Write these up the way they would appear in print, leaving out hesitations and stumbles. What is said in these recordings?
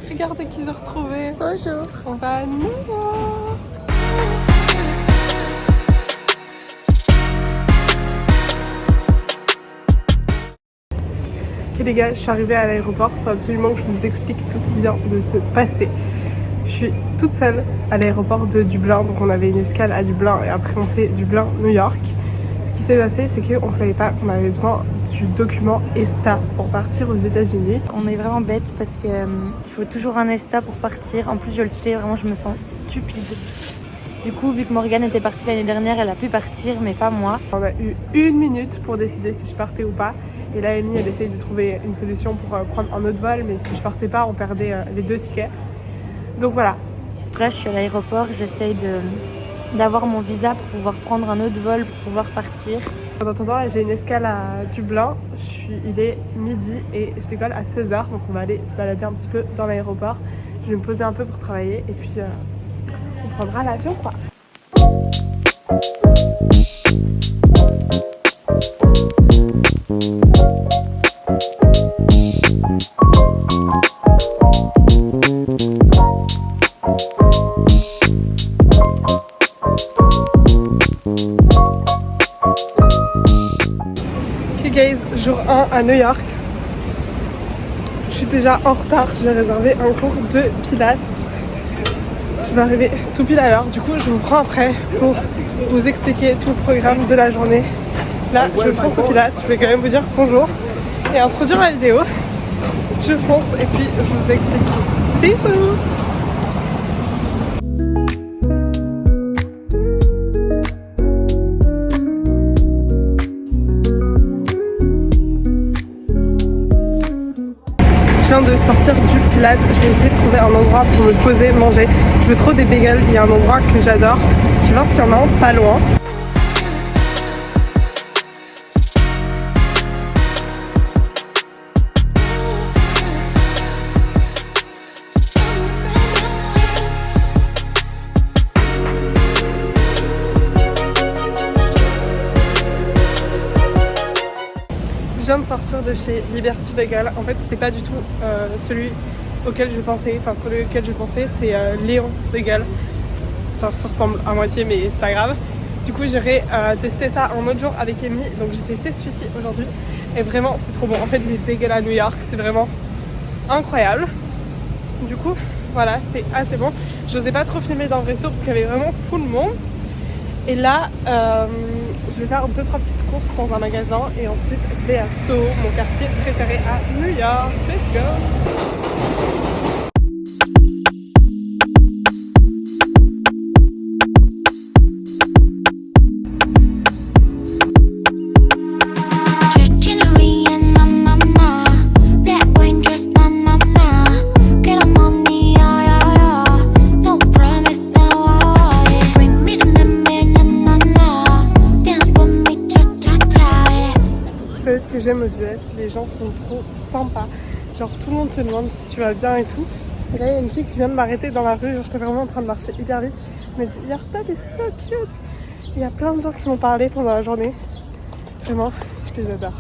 Regardez qui j'ai retrouvé. Bonjour. On va à New York. Ok les gars, je suis arrivée à l'aéroport. Il faut absolument que je vous explique tout ce qui vient de se passer. Je suis toute seule à l'aéroport de Dublin. Donc on avait une escale à Dublin et après on fait Dublin-New York. Ce qui s'est passé, c'est qu'on savait pas qu'on avait besoin du document ESTA pour partir aux États-Unis. On est vraiment bête parce que il faut toujours un ESTA pour partir. En plus, je le sais, vraiment, je me sens stupide. Du coup, vu que Morgane était partie l'année dernière, elle a pu partir, mais pas moi. On a eu 1 minute pour décider si je partais ou pas. Et là, Amy, elle essaye de trouver une solution pour prendre un autre vol. Mais si je partais pas, on perdait les 2 tickets. Donc voilà. Là, je suis à l'aéroport, j'essaye d'avoir mon visa pour pouvoir prendre un autre vol, pour pouvoir partir. En attendant, là, j'ai une escale à Dublin. Il est midi et je décolle à 16h. Donc on va aller se balader un petit peu dans l'aéroport. Je vais me poser un peu pour travailler et puis on prendra l'avion quoi. Ok guys, jour 1 à New York. Je suis déjà en retard, j'ai réservé un cours de pilates. Je vais arriver tout pile à l'heure, du coup je vous prends après pour vous expliquer tout le programme de la journée. Là je fonce au pilates, je vais quand même vous dire bonjour et introduire la vidéo. Je fonce et puis je vous explique tout. Bisous. Je viens de sortir du pilates, je vais essayer de trouver un endroit pour me poser, manger. Je veux trop des bagels, il y a un endroit que j'adore. Je vais voir s'il y en a un pas loin. Je viens de sortir de chez Liberty Bagel. En fait, c'est pas du tout celui auquel je pensais. Enfin, celui auquel je pensais, c'est Léon's Bagel. Ça se ressemble à moitié, mais c'est pas grave. Du coup, j'irai tester ça un autre jour avec Amy. Donc, j'ai testé celui-ci aujourd'hui. Et vraiment, c'est trop bon. En fait, les bagels à New York, c'est vraiment incroyable. Du coup, voilà, c'était assez bon. J'osais pas trop filmer dans le resto parce qu'il y avait vraiment full monde. Et là, je vais faire 2-3 petites courses dans un magasin et ensuite je vais à Soho, mon quartier préféré à New York. Let's go! Ce que j'aime aux US, les gens sont trop sympas. Genre tout le monde te demande si tu vas bien et tout. Et là il y a une fille qui vient de m'arrêter dans la rue, genre j'étais vraiment en train de marcher hyper vite. Elle m'a dit Your top is so cute. Il y a plein de gens qui m'ont parlé pendant la journée. Vraiment, je les adore.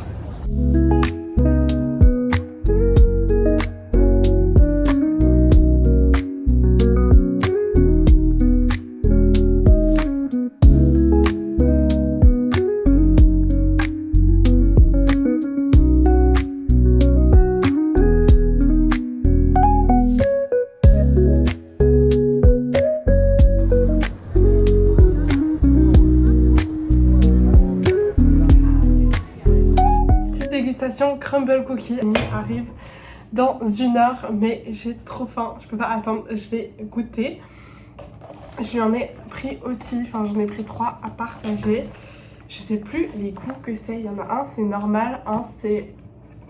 Crumble cookie arrive dans 1 heure, mais j'ai trop faim, je peux pas attendre, je vais goûter. Je lui en ai pris aussi, enfin j'en ai pris 3 à partager. Je sais plus les goûts que c'est, il y en a un c'est normal, un c'est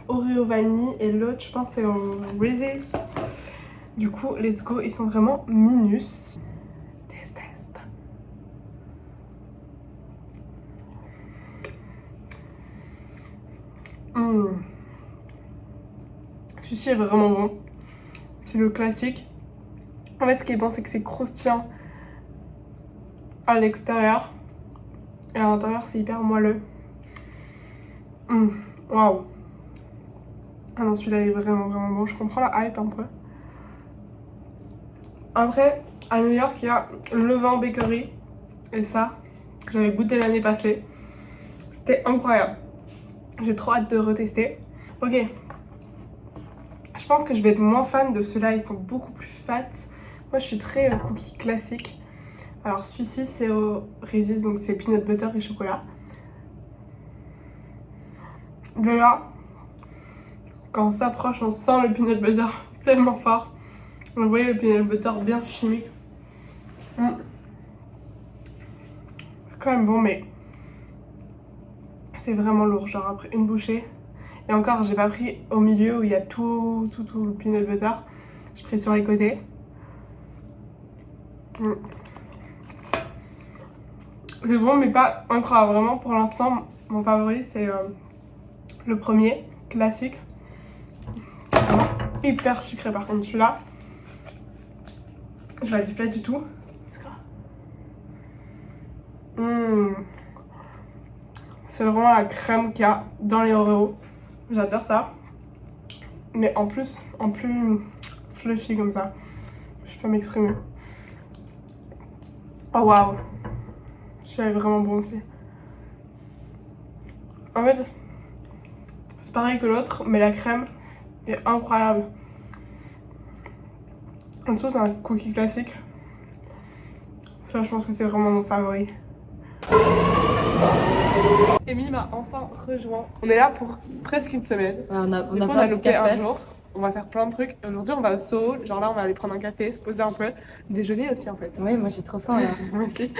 Oreo vanille et l'autre je pense c'est au Reese's. Du coup let's go, ils sont vraiment minus. Test. Celui-ci est vraiment bon. C'est le classique. En fait, ce qui est bon, c'est que c'est croustillant à l'extérieur. Et à l'intérieur, c'est hyper moelleux. Waouh. Ah non, celui-là est vraiment bon. Je comprends la hype un peu. Après, à New York, il y a le vin bakery. Et ça, j'avais goûté l'année passée. C'était incroyable. J'ai trop hâte de retester. Ok. Je pense que je vais être moins fan de ceux-là. Ils sont beaucoup plus fat. Moi, je suis très cookie classique. Alors, celui-ci, c'est au Reese's. Donc, c'est peanut butter et chocolat. De là, quand on s'approche, on sent le peanut butter tellement fort. Vous voyez le peanut butter bien chimique. C'est quand même bon, mais c'est vraiment lourd. Genre après une bouchée. Et encore, j'ai pas pris au milieu où il y a tout le peanut butter. J'ai pris sur les côtés. C'est bon, mais pas incroyable. Vraiment, pour l'instant, mon favori, c'est le premier, classique. Vraiment hyper sucré. Par contre, celui-là, je l'habite pas du tout. C'est vraiment la crème qu'il y a dans les Oreos. J'adore ça. Mais en plus fluffy comme ça. Je peux m'exprimer. Oh waouh. C'est vraiment bon aussi. En fait, c'est pareil que l'autre, mais la crème est incroyable. En dessous, c'est un cookie classique. Ça, je pense que c'est vraiment mon favori. Amy m'a enfin rejoint. On est là pour presque une semaine. Ouais, on a on plein a de loupé trucs à un faire. jour. On va faire plein de trucs. Aujourd'hui, on va au Soho. Genre là, on va aller prendre un café, se poser un peu. Déjeuner aussi, en fait. Oui, moi j'ai trop faim là. Moi aussi.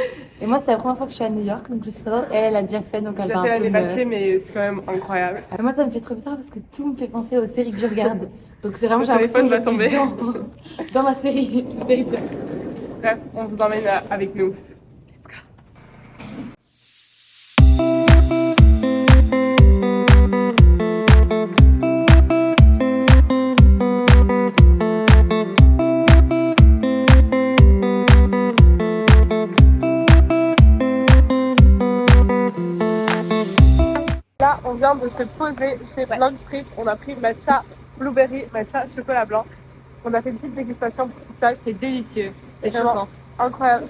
Et moi, c'est la première fois que je suis à New York, donc je suis contente. Elle a déjà fait, donc elle J'ai va fait un peu l'année me... passée, mais c'est quand même incroyable. Moi, ça me fait trop bizarre parce que tout me fait penser aux séries que je regarde. Donc c'est vraiment, Le j'ai l'impression que je téléphone suis va dans ma série. C'est terrible. Bref, on vous emmène avec nous. Let's go. Là, on vient de se poser chez Blank Street. On a pris matcha blueberry, matcha chocolat blanc. On a fait une petite dégustation pour TikTok. C'est délicieux. C'est vraiment chauffant. incroyable.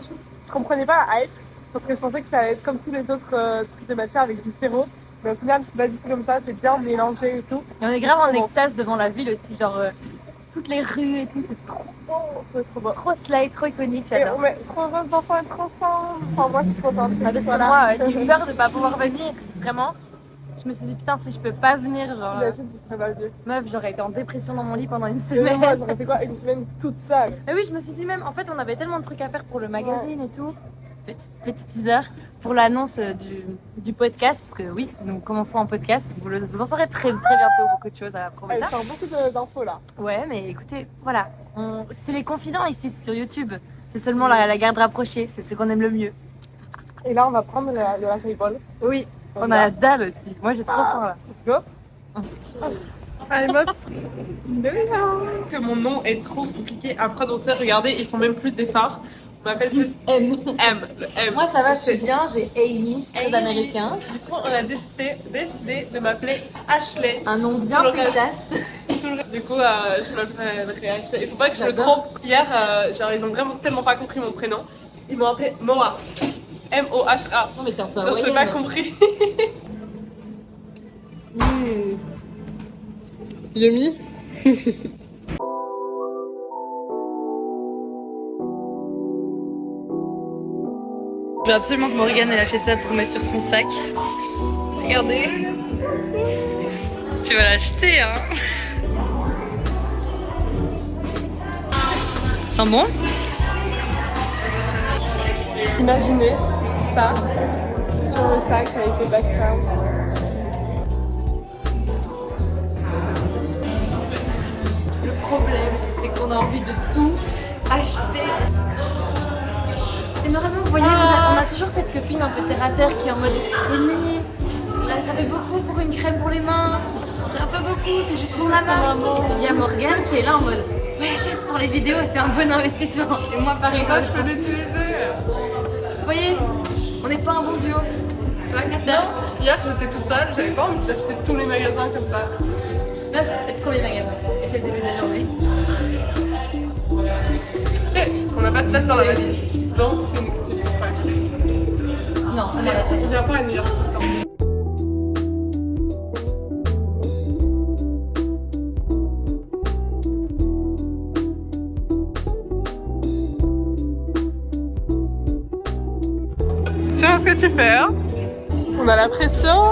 Je comprenais pas la hype parce que je pensais que ça allait être comme tous les autres trucs de matcha avec du sirop. Mais au final, c'est pas du tout comme ça. C'est bien mélangé et tout. Et on est grave en Trop bon. extase devant la ville aussi, genre toutes les rues et tout, c'est trop C'est trop beau. trop slay, trop iconique, Et j'adore. on met trop heureuse d'enfants être ensemble. Enfin, moi, je suis contente. Ah, parce que moi, j'ai eu peur de pas pouvoir venir, vraiment. Je me suis dit putain, si je peux pas venir, genre, Imagine, ce serait pas mieux. meuf, j'aurais été en dépression dans mon lit pendant une Et semaine. moi, j'aurais fait quoi? Une semaine toute seule. Mais oui, je me suis dit même, en fait, on avait tellement de trucs à faire pour le magazine et tout. Petit teaser pour l'annonce du podcast, parce que oui, nous commençons en podcast. Vous en saurez très bientôt beaucoup de choses à Elle promettre. sort beaucoup d'infos là. Ouais, mais écoutez, voilà, c'est les confidents ici sur YouTube. C'est seulement la garde rapprochée, c'est ce qu'on aime le mieux. Et là, on va prendre de la highball. Oui, on a la dalle aussi. Moi, j'ai trop faim là. Let's go. Allez, Mops. Que mon nom est trop compliqué à prononcer. Regardez, ils font même plus d'efforts. On m'appelle juste M. M. Le M. Moi, ça va, je suis bien, j'ai Amy, c'est très Amy. américain. Du coup, on a décidé de m'appeler Ashley. Un nom bien Tout le reste. pétasse. Du coup, je m'appellerai Ashley. Il faut pas que je me J'adore. trompe. Hier, genre, ils ont vraiment tellement pas compris mon prénom. Ils m'ont appelé Moa. M-O-H-A. Non, mais t'es un peu Donc, j'ai hawaïenne. pas compris. Yummy. Je veux absolument que Morgane ait acheté ça pour mettre sur son sac. Regardez. Tu vas l'acheter, hein. Sent bon? Imaginez ça sur le sac avec le background. Le problème, c'est qu'on a envie de tout acheter. Et normalement, vous voyez, on a toujours cette copine un peu terre à terre qui est en mode Amy, là ça fait beaucoup pour une crème pour les mains. C'est un peu beaucoup, c'est juste pour la marque. Et puis il y a Morgane qui est là en mode ouais, achète pour les vidéos, c'est un bon investissement. Et moi, pareil, Ça, je peux l'utiliser. vous voyez, on n'est pas un bon duo. Tu vois, Kata? Hier, j'étais toute seule, j'avais pas envie d'acheter tous les magasins comme ça. Meuf, c'est le premier magasin et c'est le début de la journée. place dans la valise. Donc c'est une excuse pour pas acheter. Non, On vient pas à New York tout le temps. Tu vois ce que tu fais, hein? On a la pression.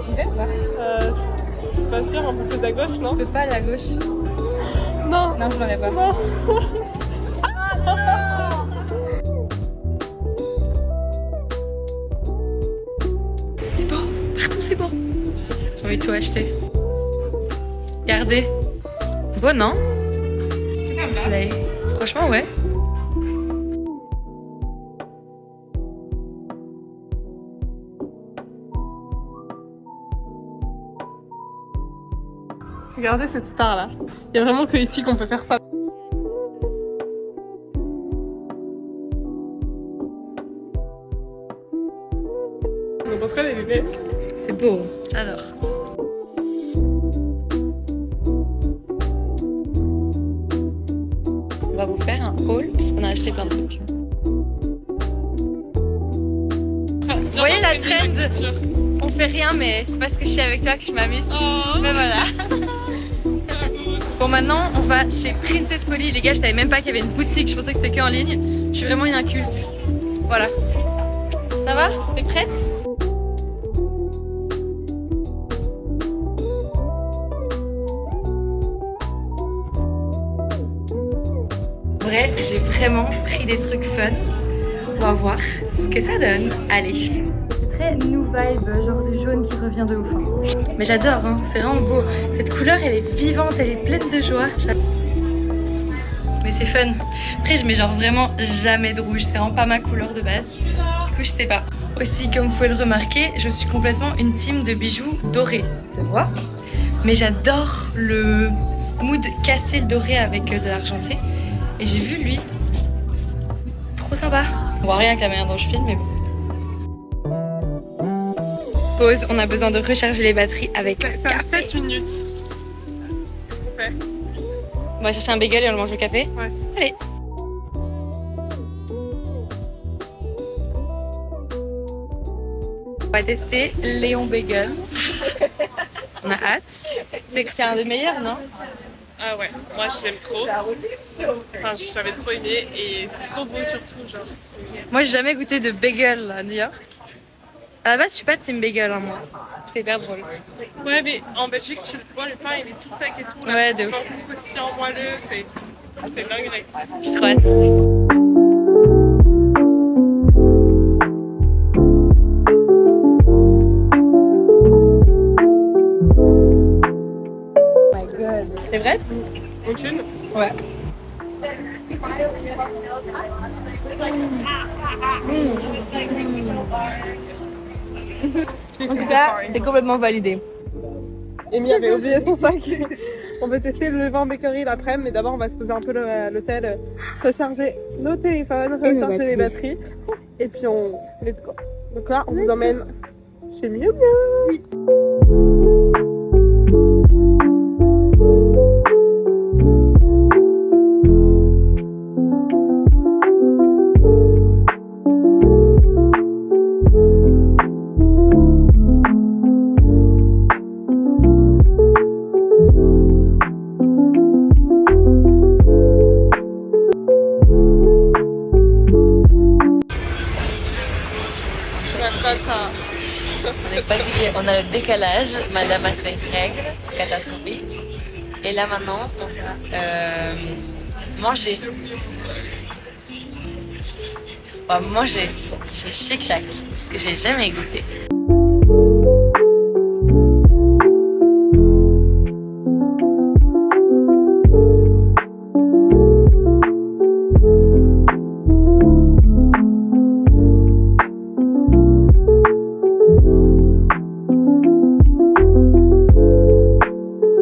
J'y vais ou pas? Je suis pas sûre, un peu plus à gauche, non? Je peux pas aller à gauche. Non. Non, je l'aurais pas. Non. C'est beau, partout c'est beau. J'ai envie de tout acheter. Regardez. Beau, non? Slay. Franchement, ouais. Regardez cette star là. Il y a vraiment que ici qu'on peut faire ça. On pense quoi des bébés? C'est beau, j'adore. On va vous faire un haul puisqu'on a acheté plein de trucs. Vous voyez la trend? On fait rien, mais c'est parce que je suis avec toi que je m'amuse. Oh. Ben voilà. Bon, maintenant on va chez Princess Polly. Les gars, je savais même pas qu'il y avait une boutique, je pensais que c'était que en ligne. Je suis vraiment une inculte. Voilà. Ça va? T'es prête? En vrai, j'ai vraiment pris des trucs fun. On va voir ce que ça donne. Allez. Très new vibe, genre du jaune qui revient de ouf. Mais j'adore, hein, c'est vraiment beau. Cette couleur, elle est vivante, elle est pleine de joie. Mais c'est fun. Après, je mets genre vraiment jamais de rouge. C'est vraiment pas ma couleur de base. Du coup, je sais pas. Aussi, comme vous pouvez le remarquer, je suis complètement une team de bijoux dorés. Tu vois? Mais j'adore le mood castel doré avec de l'argenté. Et j'ai vu lui. Trop sympa. On voit rien avec la manière dont je filme, mais bon. Pause, on a besoin de recharger les batteries avec Ça café. 7 minutes. Qu'est-ce qu'on fait? On va chercher un bagel et on le mange au café. Ouais. Allez. On va tester Léon Bagel. On a hâte. C'est que c'est un des meilleurs, non? Ah ouais, moi j'aime trop. Enfin, j'avais trop aimé et c'est trop beau surtout. Genre, Moi, j'ai jamais goûté de bagel à New York. À la base, je suis pas team bagel, hein, moi. C'est hyper drôle. ouais, mais en Belgique, tu le vois, le pain il est tout sec et tout. Ouais, là, de ouf. croustillant, moelleux, c'est dingue. Je suis trop hâte. Oh my god. T'es prête? Aucune? Ouais. En tout cas, c'est complètement validé. Amy avait oublié son sac. On veut tester le vin bakery l'après-midi, mais d'abord on va se poser un peu à l'hôtel, recharger nos téléphones, Et nos recharger les batteries. Et puis on... let's go. Donc là, on vous emmène chez Miu Miu. On est fatigué, on a le décalage, madame a ses règles, c'est catastrophique. Et là maintenant, on va manger. On va manger chez Shake Shack, parce que j'ai jamais goûté.